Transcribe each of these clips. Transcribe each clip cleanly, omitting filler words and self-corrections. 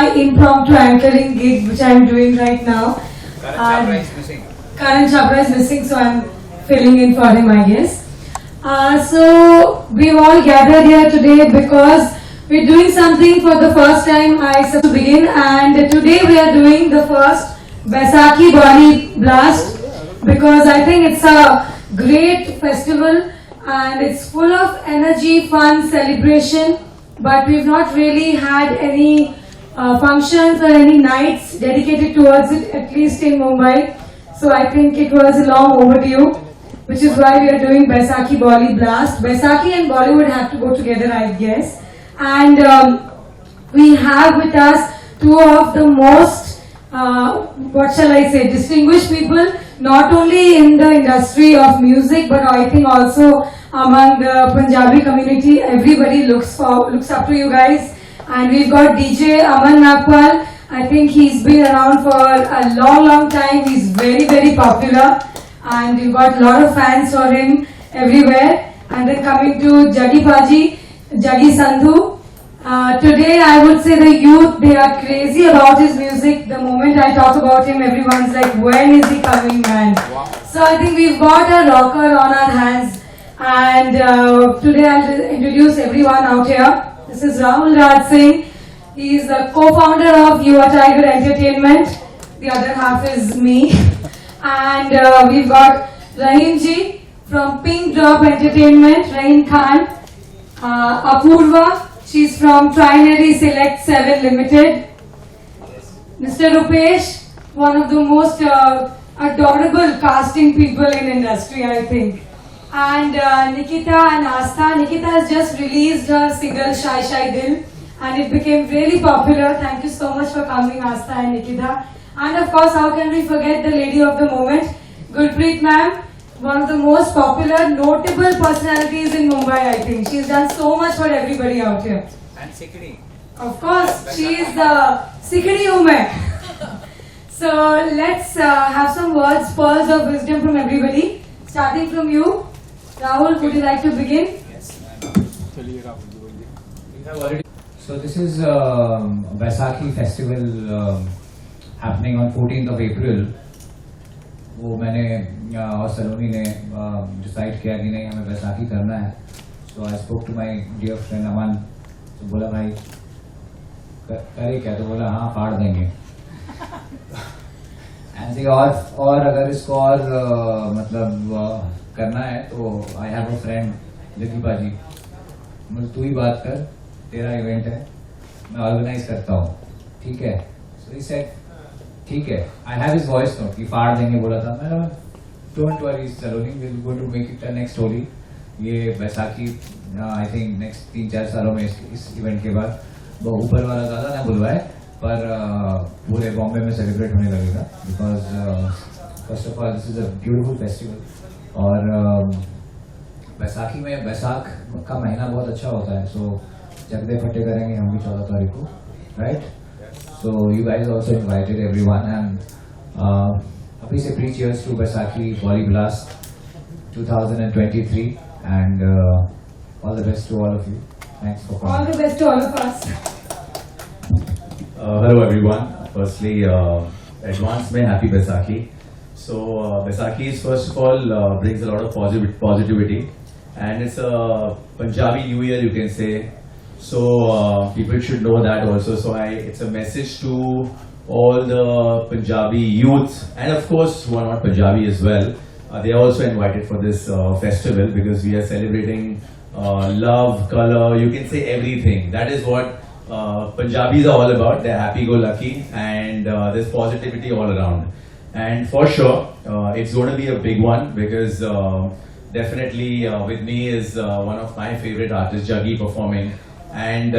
my impromptu anchoring gig, which I'm doing right now. Karan Chabra is missing. Karan Chabra is missing, so I'm filling in for him, I guess. So we've all gathered here today because we're doing something for the first time. I said to begin, and today we are doing the first Baisakhi Bali Blast because I think it's a great festival and it's full of energy, fun, celebration. But we've not really had any functions or any nights dedicated towards it, at least in Mumbai. So I think it was long overdue, which is why we are doing Baisakhi Bali Blast. Baisakhi and Bollywood have to go together, I guess. And we have with us two of the most, what shall I say, distinguished people, not only in the industry of music, but I think also among the Punjabi community. Everybody looks up to you guys. And we've got DJ Aman Nagpal. I think he's been around for a long time. He's very popular. And we've got a lot of fans for him everywhere. And then coming to Jaggi Paji, Jaggi Sandhu. Today I would say the youth, they are crazy about his music. The moment I talk about him, everyone's like, when is he coming, man? Wow. So I think we've got a rocker on our hands. And today I'll introduce everyone out here. This is Rahul Raj Singh. He is the co-founder of Yuva Tiger Entertainment. The other half is me. And we've got Rahim Ji from Pink Drop Entertainment, Rahim Khan. Apurva, she's from Trinary Select 7 Limited. Mr. Rupesh, one of the most adorable casting people in industry, I think. And Nikita and Astha. Nikita has just released her single Shai Shai Dil and it became really popular. Thank you so much for coming, Astha and Nikita. And of course, how can we forget the lady of the moment, Gurpreet ma'am, one of the most popular, notable personalities in Mumbai, I think. She's done so much for everybody out here. And Sikri. Of course, she is the Sikri woman. So let's have some words, pearls of wisdom from everybody. Starting from you. Rahul, would you like to begin? Yes. So this is Baisakhi festival happening on 14th of April. वो मैंने और सलोनी ने decide किया कि नहीं हमें बैसाखी करना है. So I spoke to my dear friend Aman. तो बोला भाई करे क्या? तो बोला हाँ फाड़ देंगे. ऐसे और अगर इसको और मतलब करना है तो I have a friend Jaggi पाजी, मुझे तू ही बात कर, तेरा इवेंट है, मैं ऑर्गेनाइज करता हूँ, ठीक है? सो ही सेड ठीक है. I have his voice note कि फाड़ देंगे बोला था. मैं don't worry Saloni, we will go to make it next Holi. ये बैसाखी आई थिंक नेक्स्ट 3-4 सालों में इस इवेंट के बाद वो ऊपर वाला ज़्यादा ना बुलवाए पर पूरे बॉम्बे में सेलिब्रेट होने लगेगा. Because first of all this is a beautiful festival. और बैसाखी में बैसाख का महीना बहुत अच्छा होता है. सो जगदे फटे करेंगे हम भी 14 तारीख को, right? So you guys also invited everyone and अभी से pre cheers to Baisakhi Bolly blast 2023 and all the best to all of you. Thanks for coming. All the best to all of us. Hello everyone. Firstly, advance mein happy Baisakhi. So Baisakhi is first of all brings a lot of positivity, and it's a Punjabi New Year, you can say. So people should know that also. So it's a message to all the Punjabi youth, and of course who are not Punjabi as well. They are also invited for this festival because we are celebrating love, color. You can say everything. That is what Punjabis are all about. They're happy-go-lucky, and there's positivity all around. And for sure, it's going to be a big one because definitely with me is one of my favorite artists, Jaggi, performing. And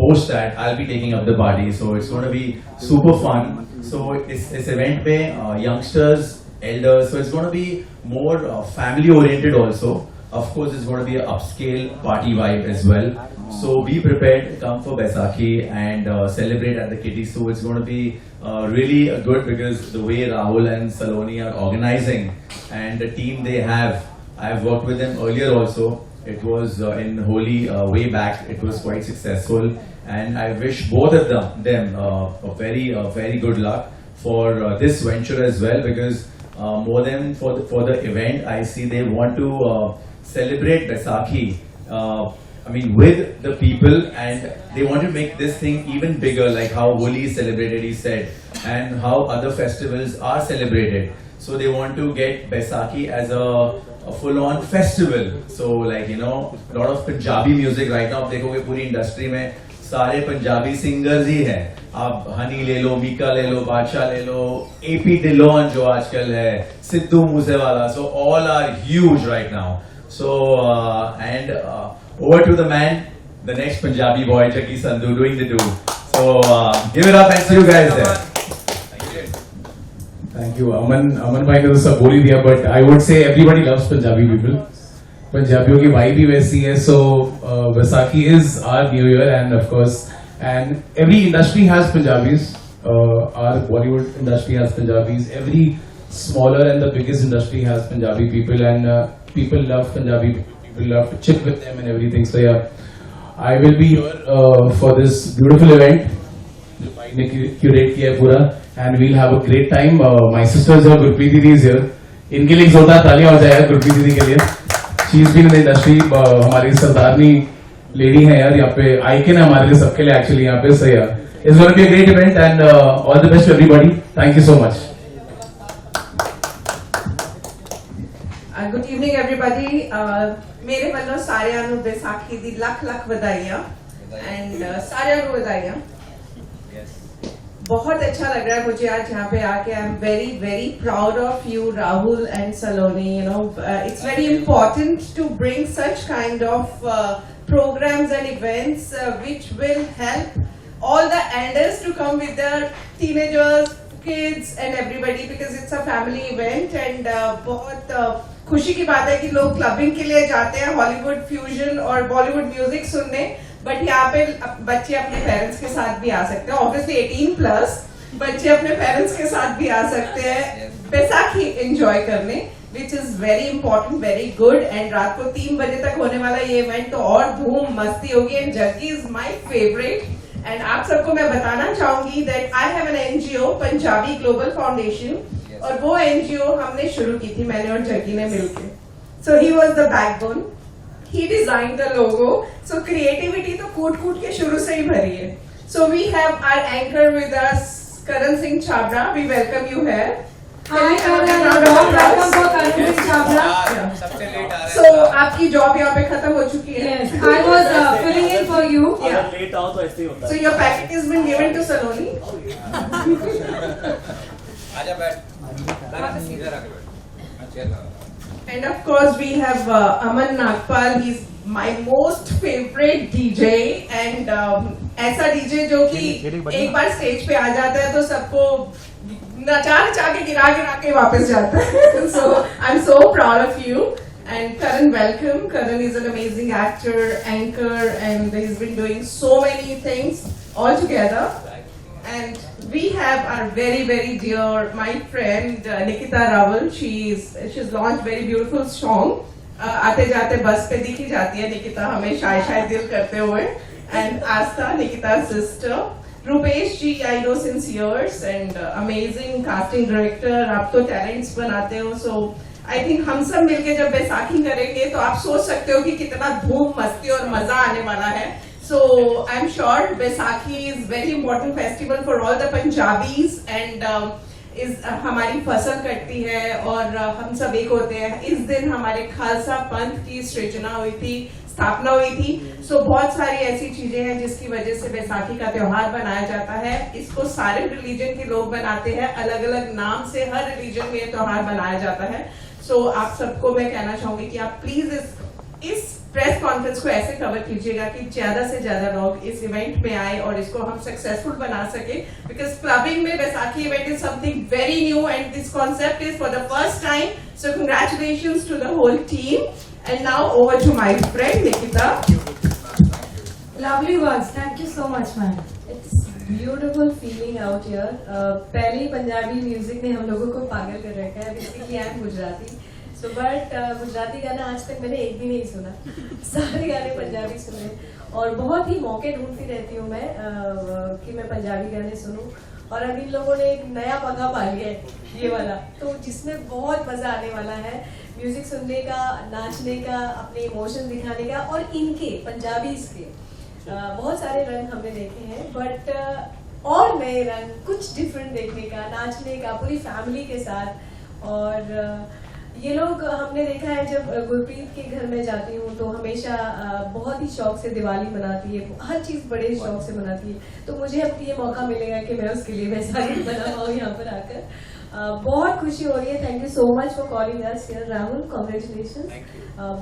post that, I'll be taking up the party. So it's going to be super fun. So this event mein youngsters, elders, so it's going to be more family-oriented also. Of course, it's going to be an upscale party vibe as well. So be prepared, come for Baisakhi and celebrate at the Kitty. So it's going to be really good because the way Rahul and Saloni are organizing and the team they have, I've worked with them earlier also. It was in Holi way back. It was quite successful, and I wish both of them a very good luck for this venture as well, because more than for the event, I see they want to celebrate Baisakhi. I mean, with the people, and they want to make this thing even bigger, like how Holi is celebrated, he said, and how other festivals are celebrated. So they want to get Baisakhi as a full-on festival. So like, you know, a lot of Punjabi music right now, आप देखोगे पूरी industry में सारे Punjabi singers ही हैं. आप हनी ले लो, मीका ले लो, बादशाह ले लो, AP Dillon जो आजकल है, Sidhu Moosewala. So all are huge right now. So and over to the man, the next Punjabi boy, Chakki Sandhu, doing the do. So give it up and see you guys there. Thank you. Aman bhai ने तो सब बोल ही दिया, but I would say everybody loves Punjabi people. पंजाबियों की vibe भी वैसी है. So Vaisakhi is our new year, and of course, and every industry has Punjabis. Our Bollywood industry has Punjabis. Every smaller and the biggest industry has Punjabi people, and people love Punjabi people. People love to chill with them and everything. So yeah, I will be here for this beautiful event. जो भाई ने curate किया है पूरा, and we'll have a great time. My sisters are Gurpreet Didi is here. इनके लिए एक जोरदार तालियां हो जाएगा गुरप्रीत दीदी के लिए. She's been in the industry. हमारी सरदारनी लेडी है यार, यहाँ पे आइकन है हमारे लिए सबके लिए एक्चुअली यहाँ पे. So yeah, it's going to be a great event, and all the best to everybody. Thank you so much. Good evening everybody. मेरे ਵੱਲੋਂ ਸਾਰਿਆਂ ਨੂੰ ਵਿਸਾਖੀ ਦੀ ਲੱਖ ਵਧਾਈਆਂ and ਸਾਰਿਆਂ ਨੂੰ ਵਧਾਈਆਂ. बहुत अच्छा लग रहा है मुझे आज यहाँ पे आके. I am very proud of you, Rahul and Saloni. You know, it's very important to bring such kind of programs and events which will help all the elders to come with their teenagers, kids and everybody, because it's a family event. And बहुत खुशी की बात है कि लोग clubbing के लिए जाते हैं हॉलीवुड फ्यूजन और बॉलीवुड म्यूजिक सुनने, बट यहाँ पे बच्चे अपने पेरेंट्स के साथ भी आ सकते हैं. ऑब्वियसली 18+, बच्चे अपने पेरेंट्स के साथ भी आ सकते हैं बैसाखी एंजॉय करने, which is very important, very good. And रात को 3 बजे तक होने वाला ये इवेंट तो और धूम मस्ती होगी. And Jaggi is my favourite. And आप सबको मैं बताना चाहूंगी that I have an NGO, Punjabi global foundation, और वो NGO हमने शुरू की थी मैंने और जग्गी ने मिलकर. So he was the backbone, he designed the logo. So creativity तो कूट के शुरू से ही भरी है. So we have our anchor with us, Karan Singh Chhabra. We welcome you here. Hi Karan, welcome for Karan Singh Chhabra. सबसे late आ रहा है. So आपकी जॉब यहाँ पे खत्म हो चुकी है. Yes, I was filling in for you. Yeah. Late आओ तो ऐसे ही होता है. So your package has been given to Saloni. आजा बैठ. इधर आके बैठ. चल. And of course we have Aman Nagpal. He's my most favorite DJ, and ऐसा DJ जो कि एक बार स्टेज पे आ जाता है तो सबको नचा के गिरा के वापस जाता है. So I'm so proud of you. And Karan, welcome. Karan is an amazing actor, anchor, and he's been doing so many things all together. And we have our very dear my friend Nikita Raval. She's launched very beautiful song. आते जाते बस पे दिखी जाती है निकिता हमें शाय दिल करते हुए. And Asta, Nikita's sister. Rupesh ji, I know since years, and amazing casting director. आप तो talents बनाते हो. So I think हम सब मिलके जब बैसाखी करेंगे तो आप सोच सकते हो कि कितना धूम मस्ती और मजा आने वाला है. So I'm sure Baisakhi is very important festival for all the Punjabis, and इस हमारी फसल कटती है और हम सब एक होते हैं. इस दिन हमारे खालसा पंथ की सृजना हुई थी, स्थापना हुई थी. So बहुत सारी ऐसी चीजें हैं जिसकी वजह से बैसाखी का त्योहार बनाया जाता है. इसको सारे रिलीजन के लोग बनाते हैं, अलग अलग नाम से हर रिलीजन में ये त्योहार बनाया जाता है. So आप सबको मैं कहना चाहूंगी कि आप प्लीज इस प्रेस कॉन्फ्रेंस को ऐसे कवर कीजिएगा कि ज्यादा से ज्यादा लोग इस इवेंट में आए और इसको हम सक्सेसफुल बना सके, बिकॉज क्लबिंग में Baisakhi event is something very new and this concept is for the first time. So congratulations to the whole team. And now over to my friend Nikita. Lovely words. Thank you so much, man. It's beautiful feeling out here. पहले ही Punjabi music ने हम लोगों को पागल कर रखा है. Basically, I am Gujarati. So but Gujarati गाना आज तक मैंने एक भी नहीं सुना, सारे गाने पंजाबी सुने और बहुत ही मौके ढूंढती रहती हूँ मैं कि मैं पंजाबी गाने सुनूं। और अब इन लोगों ने एक नया पंगा पा लिया है ये वाला, तो जिसमें बहुत मजा आने वाला है म्यूजिक सुनने का, नाचने का, अपने इमोशन दिखाने का। और इनके पंजाबीज के बहुत सारे रंग हमने देखे हैं, बट और नए रंग, कुछ डिफरेंट देखने का, नाचने का पूरी फैमिली के साथ। और ये लोग हमने देखा है, जब गुरप्रीत के घर में जाती हूँ तो हमेशा बहुत ही शौक से दिवाली मनाती है, हर चीज बड़े शौक से मनाती है। तो मुझे अब ये मौका मिलेगा कि मैं उसके लिए वैसा ही बना पाऊँ यहाँ पर आकर। बहुत खुशी हो रही है। Thank you so much for calling us here Rahul, congratulation.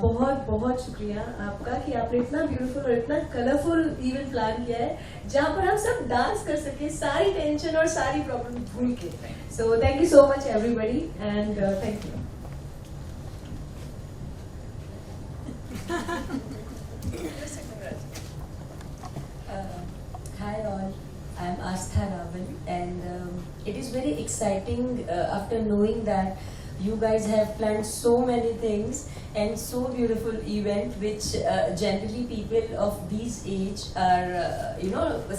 बहुत बहुत शुक्रिया आपका कि आपने इतना ब्यूटीफुल और इतना कलरफुल इवेंट प्लान किया है जहाँ पर हम सब डांस कर सके, सारी टेंशन और सारी प्रॉब्लम भूल के। So thank you so much everybody and thank you. Hi all, I am Astha Raval and it is very exciting after knowing that you guys have planned so many things and so beautiful event which generally people of these age are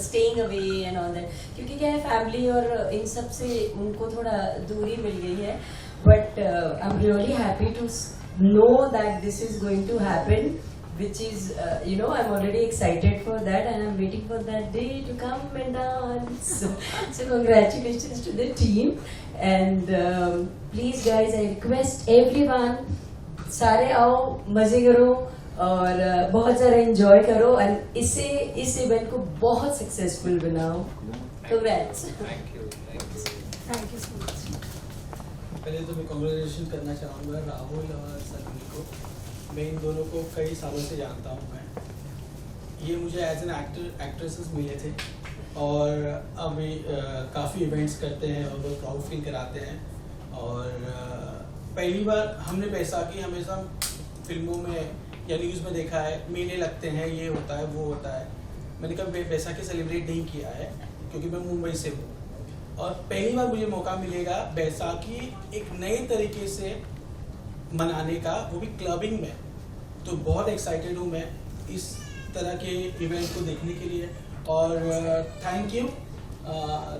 staying away and all that, क्योंकि क्या है family और इन सब से उनको थोड़ा दूरी मिल गई है। But I'm really happy to know that this is going to happen, which is I'm already excited for that and I'm waiting for that day to come and dance. So congratulations to the team and please guys, I request everyone, सारे आओ, मजे करो और बहुत सारा enjoy करो और इस इवेंट को बहुत सक्सेसफुल बनाओ। Congrats. Thank you. Thank you so much. पहले तो मैं कॉन्ग्रेचुलेशन करना चाहूँगा राहुल और सलोनी को। मैं इन दोनों को कई सालों से जानता हूँ। मैं ये मुझे एज एन एक्ट्रेसेस मिले थे और अभी काफ़ी इवेंट्स करते हैं और वो प्राउड फील कराते हैं। और पहली बार हमने बैसाखी हमेशा फिल्मों में या न्यूज़ में देखा है, मेले लगते हैं, ये होता है वो होता है। मैंने कभी बैसाखी सेलिब्रेट नहीं किया है क्योंकि मैं मुंबई से हूँ और पहली बार मुझे मौका मिलेगा बैसाखी एक नए तरीके से मनाने का, वो भी क्लबिंग में। तो बहुत एक्साइटेड हूँ मैं इस तरह के इवेंट को देखने के लिए। और थैंक यू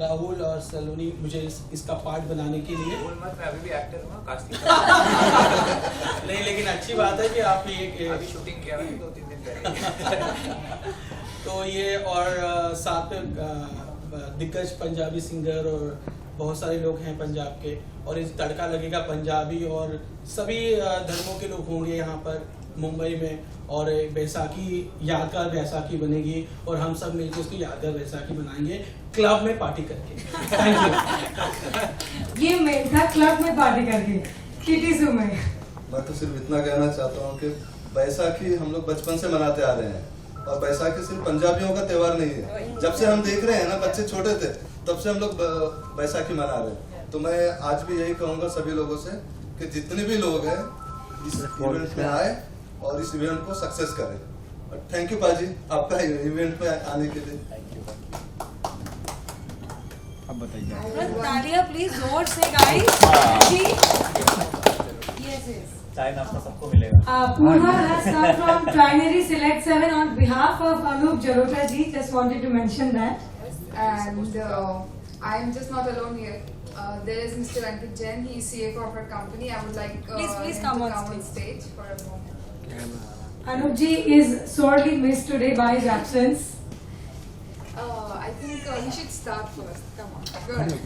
राहुल और सलोनी मुझे इसका पार्ट बनाने के लिए। बोल मत, मैं अभी भी एक्टर हूँ, कास्टिंग नहीं, लेकिन अच्छी बात है कि आप ये अभी शूटिंग किया है 2-3 दिन पहले। तो ये और साथ में दिग्गज पंजाबी सिंगर और बहुत सारे लोग हैं पंजाब के, और इस तड़का लगेगा पंजाबी और सभी धर्मों के लोग होंगे यहाँ पर मुंबई में। और एक बैसाखी यादगार बैसाखी बनेगी और हम सब मिलकर उसकी यादगार बैसाखी बनाएंगे क्लब में पार्टी करके। Thank you. ये मेन था, क्लब में पार्टी करके। किटी सुमे मैं तो सिर्फ इतना कहना चाहता हूँ कि बैसाखी हम लोग बचपन से मनाते आ रहे हैं और बैसाखी सिर्फ पंजाबियों का त्योहार नहीं है। जब से हम देख रहे हैं ना, बच्चे छोटे थे तब से हम लोग बैसाखी मना रहे हैं। तो मैं आज भी यही कहूँगा सभी लोगों से कि जितने भी लोग हैं इस इवेंट में आए और इस इवेंट को सक्सेस करें। और थैंक यू पाजी आपका इवेंट में आने के लिए। अब बताइए। तालियां प्लीज जोर से गाइस। Yes, yes. चाय नाश्ता सबको मिलेगा। Purva has come from Trinary Select 7 on behalf of Anup Jarota ji. Just wanted to mention that. And I'm just not alone here. There is Mr. Ankit Jain. He is CFO of our company. I would like Please him come to on come on stage for a moment. Anup ji is sorely missed today by his absence. I think he should start first. Come on, go ahead.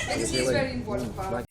Because he is very important part.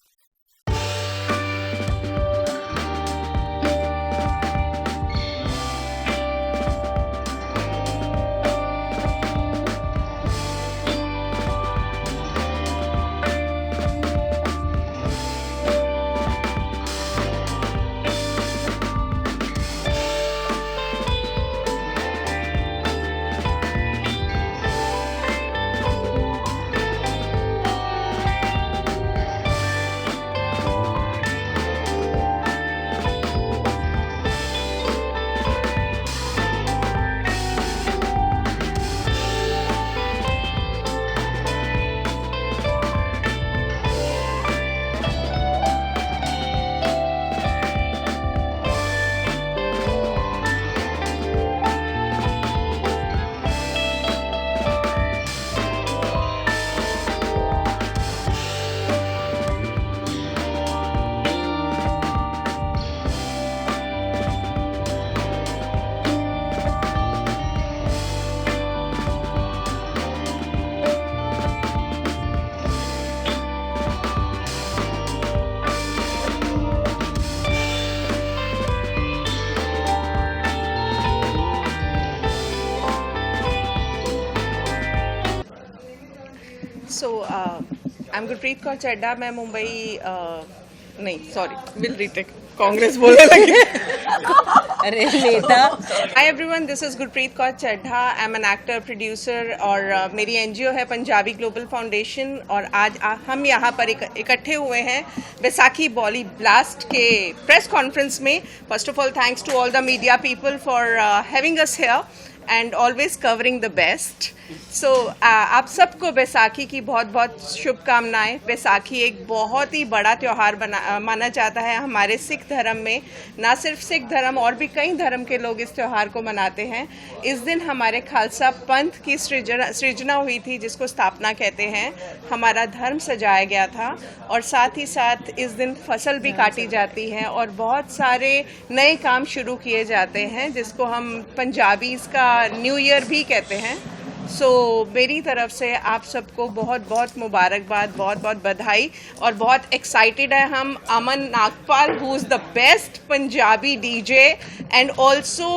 So, I'm Gurpreet Kaur Chadha. मैं मुंबई नहीं, sorry, will retake. Congress बोलने लगी. अरे नेता. Hi everyone, this is Gurpreet Kaur Chadha. I'm an actor, producer और मेरी NGO है Punjabi global foundation और आज हम यहाँ पर इकट्ठे हुए हैं बैसाखी बॉली ब्लास्ट के प्रेस कॉन्फ्रेंस में. First of all thanks to all the media people for having us here and always covering the best. So आप सबको बैसाखी की बहुत बहुत शुभकामनाएं. बैसाखी एक बहुत ही बड़ा त्यौहार माना जाता है हमारे सिख धर्म में. ना सिर्फ सिख धर्म और भी कई धर्म के लोग इस त्यौहार को मनाते हैं. इस दिन हमारे खालसा पंथ की सृजना हुई थी जिसको स्थापना कहते हैं. हमारा धर्म सजाया गया था और साथ ही साथ इस दिन फसल भी काटी जाती है और बहुत सारे नए काम शुरू किए जाते हैं जिसको हम पंजाबीज़ का न्यू ईयर भी कहते हैं. सो मेरी तरफ से आप सबको बहुत बहुत मुबारकबाद, बहुत बहुत बधाई और बहुत एक्साइटेड है हम. Aman Nagpal who is the best Punjabi DJ and also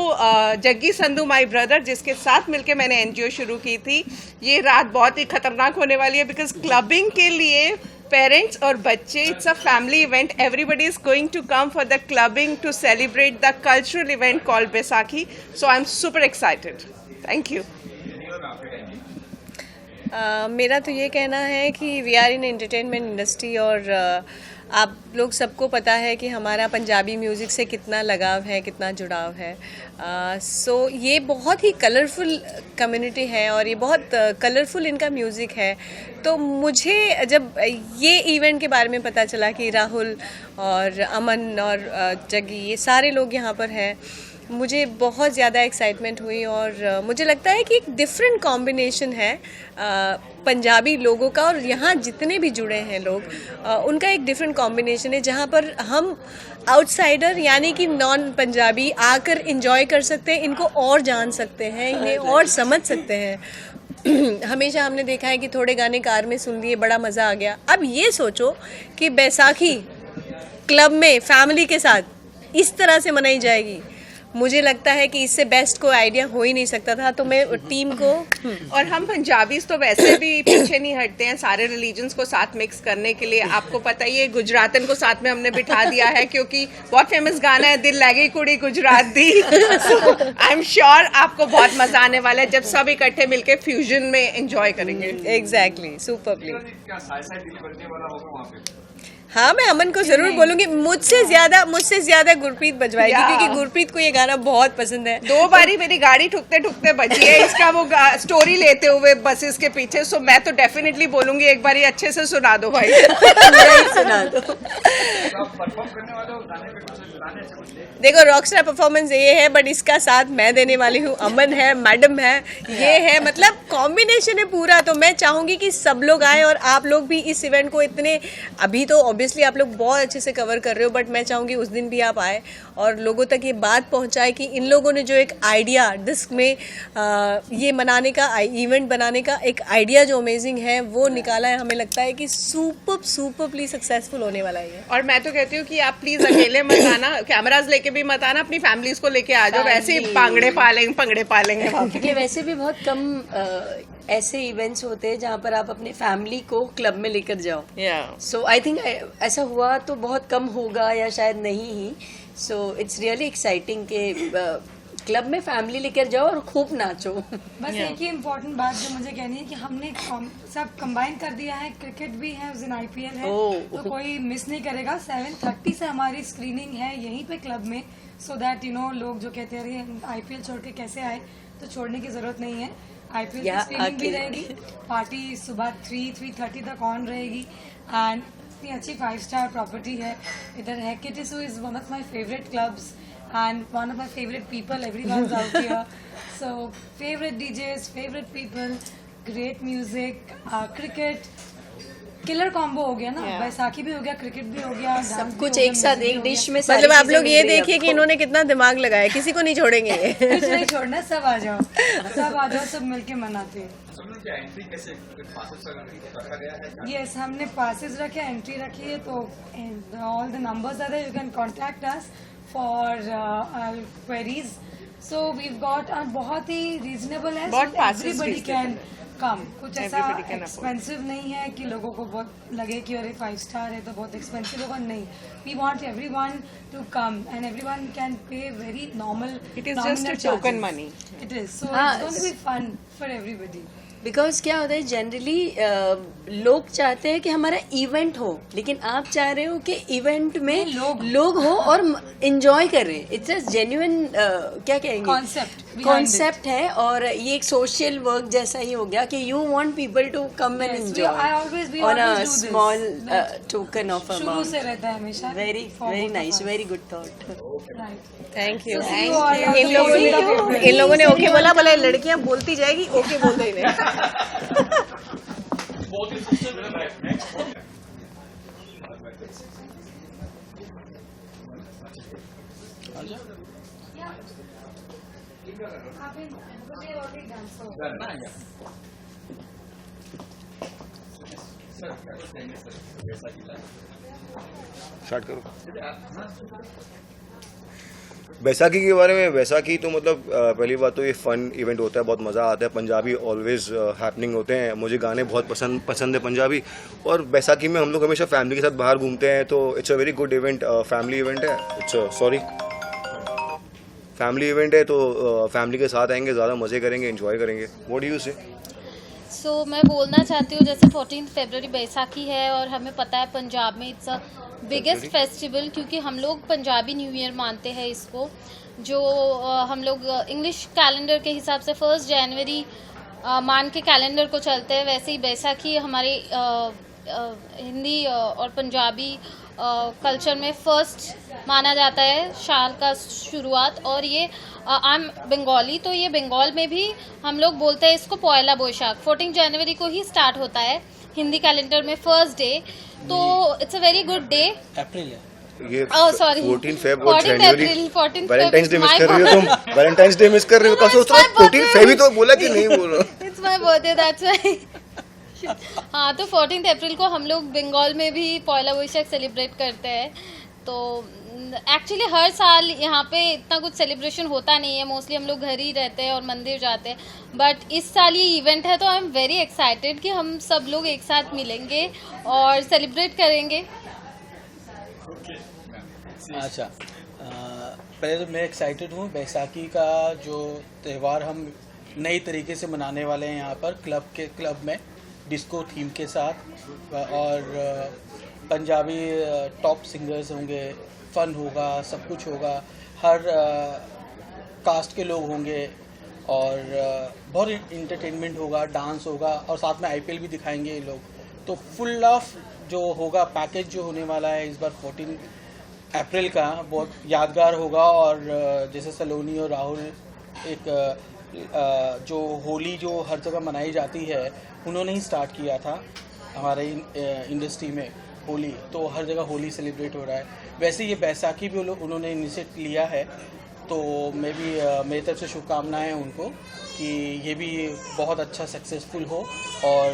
Jaggi Sandhu my brother जिसके साथ मिलके मैंने NGO शुरू की थी. ये रात बहुत ही खतरनाक होने वाली है बिकॉज क्लबिंग के लिए पेरेंट्स और बच्चे, it's a family event. Everybody is going to come for the clubbing to celebrate the cultural event called Baisakhi. So I am super excited. Thank you. मेरा तो ये कहना है कि we are in entertainment industry और आप लोग सबको पता है कि हमारा पंजाबी म्यूज़िक से कितना लगाव है, कितना जुड़ाव है. सो ये बहुत ही कलरफुल कम्युनिटी है और ये बहुत कलरफुल इनका म्यूज़िक है. तो मुझे जब ये इवेंट के बारे में पता चला कि राहुल और अमन और जग्गी ये सारे लोग यहाँ पर हैं, मुझे बहुत ज़्यादा एक्साइटमेंट हुई और मुझे लगता है कि एक डिफरेंट कॉम्बिनेशन है पंजाबी लोगों का और यहाँ जितने भी जुड़े हैं लोग उनका एक डिफरेंट कॉम्बिनेशन है जहाँ पर हम आउटसाइडर यानी कि नॉन पंजाबी आकर एंजॉय कर सकते हैं, इनको और जान सकते हैं, इन्हें और समझ सकते हैं. हमेशा हमने देखा है कि थोड़े गाने कार में सुन लिए, बड़ा मज़ा आ गया. अब ये सोचो कि बैसाखी क्लब में फैमिली के साथ इस तरह से मनाई जाएगी. मुझे लगता है कि इससे बेस्ट कोई आइडिया हो ही नहीं सकता था. तो मैं टीम को और हम पंजाबीज तो वैसे भी पीछे नहीं हटते हैं सारे रिलीजन्स को साथ मिक्स करने के लिए. आपको पता ही है गुजरातन को साथ में हमने बिठा दिया है क्योंकि बहुत फेमस गाना है दिल लगी कुड़ी गुजरात दी. आई एम श्योर आपको बहुत मजा आने वाला है जब सब इकट्ठे मिलके फ्यूजन में एंजॉय करेंगे. एग्जैक्टली, सुपरली. हाँ, मैं अमन को जरूर बोलूंगी. मुझसे ज्यादा गुरप्रीत बजवाएगी क्योंकि गुरप्रीत को ये गाना बहुत पसंद है. 2 बारी मेरी गाड़ी ठुकते ठुकते बची है इसका वो स्टोरी लेते हुए बसेस के पीछे. सो मैं तो डेफिनेटली बोलूंगी एक बारी अच्छे से सुना दो भाई. सुना दो. देखो रॉकस्टार परफॉर्मेंस ये है बट इसका साथ मैं देने वाली हूँ. अमन है, मैडम है, ये है, मतलब कॉम्बिनेशन है पूरा. तो मैं चाहूंगी कि सब लोग आए और आप लोग भी इस इवेंट को इतने, अभी तो ऑब्वियसली आप लोग बहुत अच्छे से कवर कर रहे हो बट मैं चाहूंगी उस दिन भी आप आए और लोगों तक ये बात पहुंचाए कि इन लोगों ने जो एक आइडिया डिस्क में ये मनाने का, इवेंट बनाने का एक आइडिया जो अमेजिंग है वो निकाला है. हमें लगता है कि सुपरली सक्सेसफुल होने वाला है. और मैं तो कहती हूँ कि आप प्लीज अकेले मत आना, कैमराज लेके भी मत आना, अपनी फैमिलीज को लेके आ जाओ. वैसे ही पंगड़े पालेंगे क्योंकि वैसे भी बहुत कम ऐसे इवेंट्स होते हैं जहाँ पर आप अपने फैमिली को क्लब में लेकर जाओ. सो आई थिंक ऐसा हुआ तो बहुत कम होगा या शायद नहीं ही. सो इट्स रियली एक्साइटिंग कि क्लब में फैमिली लेकर जाओ और खूब नाचो. बस एक ही इम्पोर्टेंट बात जो मुझे कहनी है कि हमने सब कंबाइन कर दिया है. क्रिकेट भी है, उस दिन IPL है, तो कोई मिस नहीं करेगा. 7:30 से हमारी स्क्रीनिंग है यहीं पे क्लब में. सो दैट लोग जो कहते हैं IPL छोड़ के कैसे आए, तो छोड़ने की जरूरत नहीं है. IPL की स्क्रीनिंग भी रहेगी, पार्टी सुबह 3:30 तक ऑन रहेगी एंड इतनी अच्छी 5-star प्रॉपर्टी है इधर है. Kitty Su is one of my favourite clubs and one of my favorite people, everyone's out here. So favorite DJs, favorite people, great music, cricket, killer combo हो गया ना. बैसाखी भी हो गया, क्रिकेट भी हो गया, सब कुछ एक साथ एक डिश में. मतलब आप लोग ये देखिए कि इन्होंने कितना दिमाग लगाया, किसी को नहीं छोड़ेंगे. कुछ नहीं छोड़ना, सब आ जाओ, सब मिलके मनाते हैं. Yes, हमने passes रखे, एंट्री रखी है, तो all the numbers are there. You can contact us for queries. So we've got बहुत ही reasonable है. So everybody can come. कुछ ऐसा expensive नहीं है कि लोगों को बहुत लगे कि अरे 5 star है तो बहुत expensive होगा, नहीं. We want everyone to come and everyone can pay very normal. It is just a token money. It is. So it's going to be fun for everybody. Because क्या होता है जनरली लोग चाहते हैं कि हमारा इवेंट हो, लेकिन आप चाह रहे हो कि इवेंट में लोग हो और एंजॉय कर रहे हैं. इट्स अ जेन्युइन क्या कहेंगे कॉन्सेप्ट है, और ये एक सोशल वर्क जैसा ही हो गया कि you want people to come and enjoy on a small token of amount. शुरू से रहता है हमेशा. Very nice, very good thought. Thank you. इन लोगों ने ओके बोला, बोला लड़कियां बोलती जाएगी, ओके बोलते ही नहीं. स्टार्ट करो. बैसाखी के बारे में, बैसाखी तो मतलब पहली बात तो ये फ़न इवेंट होता है, बहुत मज़ा आता है. पंजाबी ऑलवेज हैपनिंग होते हैं. मुझे गाने बहुत पसंद है पंजाबी, और बैसाखी में हम लोग हमेशा फैमिली के साथ बाहर घूमते हैं, तो it's a very good event. Family event है. फैमिली इवेंट है, तो फैमिली के साथ आएंगे, ज़्यादा मज़े करेंगे, एंजॉय करेंगे. व्हाट डू यू से? सो मैं बोलना चाहती हूँ, जैसे 14 फरवरी बैसाखी है और हमें पता है पंजाब में इट्स अ बिगेस्ट फेस्टिवल, क्योंकि हम लोग पंजाबी न्यू ईयर मानते हैं इसको, जो हम लोग इंग्लिश कैलेंडर के हिसाब से 1 जनवरी मान के कैलेंडर को चलते हैं. वैसे ही बैसाखी हमारे हिंदी और पंजाबी कल्चर में फर्स्ट माना जाता है, साल का शुरुआत. और ये आई एम बंगाली, तो ये बंगाल में भी हम लोग बोलते हैं इसको पॉयला बोईशाख. 14 जनवरी को ही स्टार्ट होता है हिंदी कैलेंडर में फर्स्ट डे, तो it's a very good day. अप्रैल है ये. सॉरी 14 फेब और जनवरी. 14 वैलेंटाइंस डे मिस कर रही हो तुम. वैलेंटाइंस डे मिस कर रही हो. कब सोच रहा हूँ 14 फेब ही तो बोला कि नहीं बोलो. It's my birthday, that's why. हाँ, तो 14 अप्रैल को हम लोग बंगाल में भी पॉयला बोईशाख सेलिब्रेट करते हैं. तो एक्चुअली हर साल यहाँ पे इतना कुछ सेलिब्रेशन होता नहीं है, मोस्टली हम लोग घर ही रहते हैं और मंदिर जाते हैं. बट इस साल ये इवेंट है, तो आई एम वेरी एक्साइटेड कि हम सब लोग एक साथ मिलेंगे और सेलिब्रेट करेंगे. अच्छा, पहले तो मैं एक्साइटेड हूँ. बैसाखी का जो त्यौहार हम नई तरीके से मनाने वाले हैं यहाँ पर क्लब में डिस्को थीम के साथ, और पंजाबी टॉप सिंगर्स होंगे, फन होगा, सब कुछ होगा, हर कास्ट के लोग होंगे, और बहुत इंटरटेनमेंट होगा, डांस होगा, और साथ में IPL भी दिखाएंगे ये लोग. तो फुल ऑफ जो होगा पैकेज जो होने वाला है इस बार 14 अप्रैल का, बहुत यादगार होगा. और जैसे सलोनी और राहुल एक जो होली जो हर जगह मनाई जाती है, उन्होंने ही स्टार्ट किया था हमारे इंडस्ट्री में होली, तो हर जगह होली सेलिब्रेट हो रहा है. वैसे ये बैसाखी भी उन्होंने इनिशिएट लिया है, तो मैं भी मेरी तरफ से शुभकामनाएं उनको कि ये भी बहुत अच्छा सक्सेसफुल हो, और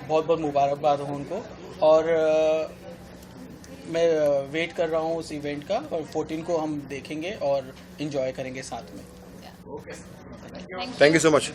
बहुत बहुत मुबारकबाद हो उनको. और मैं वेट कर रहा हूँ उस इवेंट का, और 14 को हम देखेंगे और इन्जॉय करेंगे साथ में. Thank you so much.